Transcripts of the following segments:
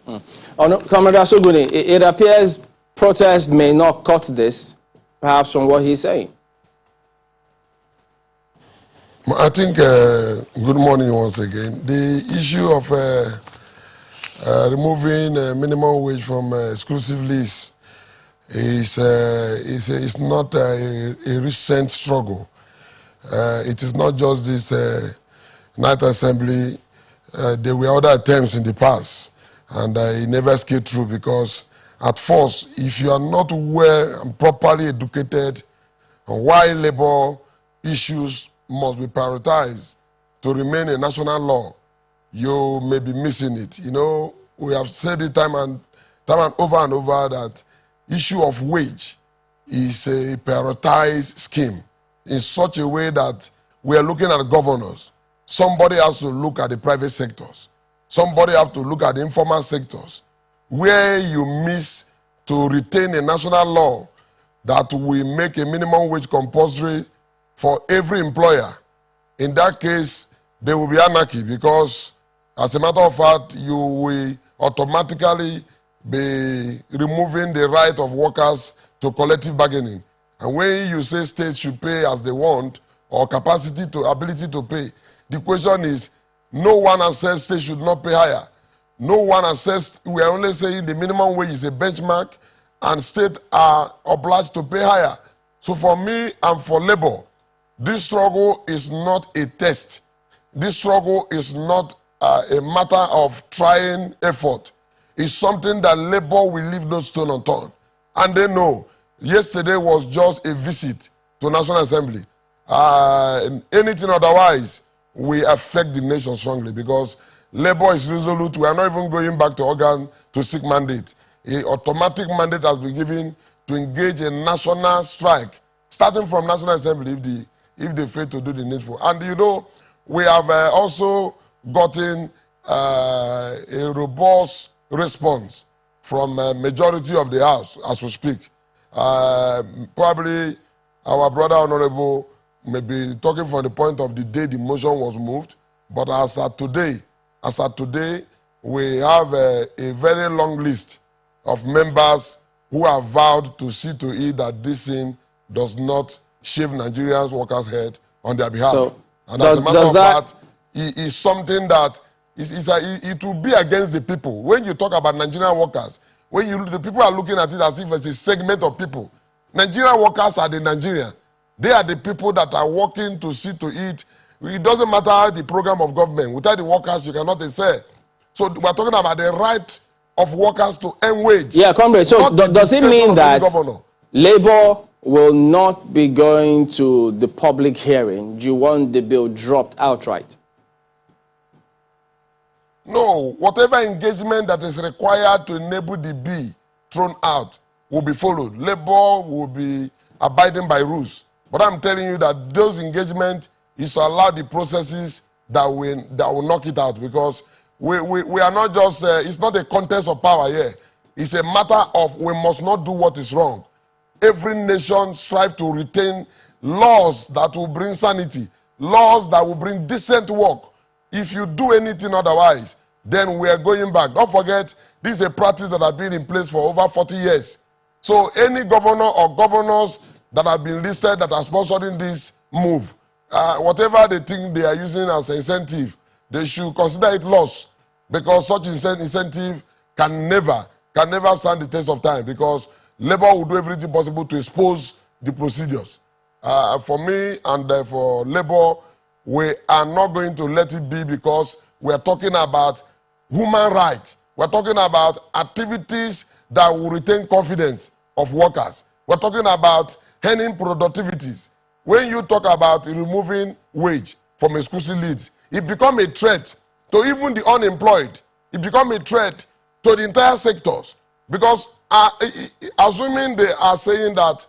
Oh, no, Comrade Asoguni, it appears protest may not cut this, perhaps from what he's saying. I think, good morning once again. The issue of removing minimum wage from exclusive list is not a recent struggle. It is not just this night assembly. There were other attempts in the past, and it never scaled through because at first, if you are not well and properly educated on why labor issues must be prioritized to remain a national law, you may be missing it. You know, we have said it time and over that issue of wage is a prioritized scheme in such a way that we are looking at governors. Somebody has to look at the private sectors. Somebody has to look at the informal sectors. Where you miss to retain a national law that will make a minimum wage compulsory for every employer, in that case, there will be anarchy because, as a matter of fact, you will automatically be removing the right of workers to collective bargaining. And when you say states should pay as they want or ability to pay, the question is, no one has said states should not pay higher. No one has said, we are only saying the minimum wage is a benchmark and states are obliged to pay higher. So for me and for labor, this struggle is not a test. This struggle is not a matter of trying effort. It's something that labor will leave no stone unturned. And they know yesterday was just a visit to National Assembly. Anything otherwise will affect the nation strongly because labor is resolute. We are not even going back to organ to seek mandate. An automatic mandate has been given to engage in national strike, starting from National Assembly if they fail to do the needful. And you know, we have also gotten a robust response from a majority of the House as we speak. Probably our brother Honorable may be talking from the point of the day the motion was moved, but as at today, we have a very long list of members who have vowed to see to it that this thing does not shave Nigerians' workers' head on their behalf. So and as a matter of fact, it is something that it will be against the people. When you talk about Nigerian workers, the people are looking at it as if it's a segment of people. Nigerian workers are the Nigerian. They are the people that are working to see to it. It doesn't matter the program of government. Without the workers, you cannot excel. So we're talking about the right of workers to earn wage. Yeah, comrade. So does it mean that labor will not be going to the public hearing? Do you want the bill dropped outright? No. Whatever engagement that is required to enable the bill thrown out will be followed. Labor will be abiding by rules. But I'm telling you that those engagements is to allow the processes that will knock it out because we are not just, it's not a contest of power here. It's a matter of we must not do what is wrong. Every nation strives to retain laws that will bring sanity, laws that will bring decent work. If you do anything otherwise, then we are going back. Don't forget, this is a practice that has been in place for over 40 years. So any governor or governors that have been listed that are sponsoring this move, whatever they think they are using as an incentive, they should consider it loss because such incentive can never stand the test of time because labor will do everything possible to expose the procedures. For me and for labor, we are not going to let it be because we are talking about human rights. We're talking about activities that will retain confidence of workers. We're talking about earning productivities. When you talk about removing wage from exclusive leads, it becomes a threat to even the unemployed. It becomes a threat to the entire sectors. Because assuming they are saying that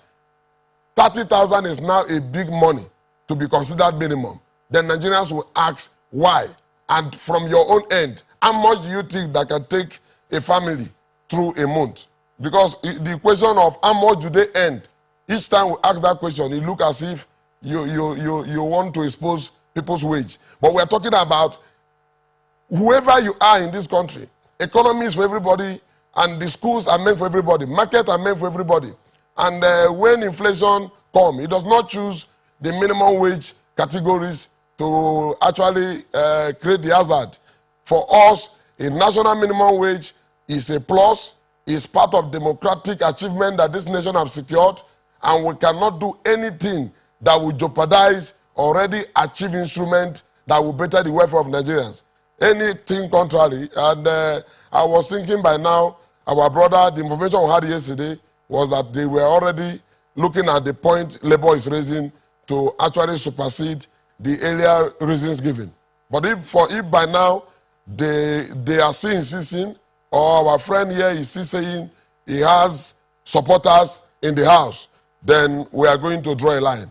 30,000 is now a big money to be considered minimum, then Nigerians will ask why. And from your own end, how much do you think that can take a family through a month? Because the question of how much do they earn, each time we ask that question, it looks as if you want to expose people's wage. But we're talking about whoever you are in this country, economy is for everybody, and the schools are meant for everybody. Market are meant for everybody. And when inflation comes, it does not choose the minimum wage categories to actually create the hazard. For us, a national minimum wage is a plus, is part of democratic achievement that this nation has secured, and we cannot do anything that will jeopardize already achieved instrument that will better the welfare of Nigerians. Anything contrary, and I was thinking by now, our brother, the information we had yesterday was that they were already looking at the point Labour is raising to actually supersede the earlier reasons given. But if by now they are still insisting, or our friend here is still saying he has supporters in the House, then we are going to draw a line.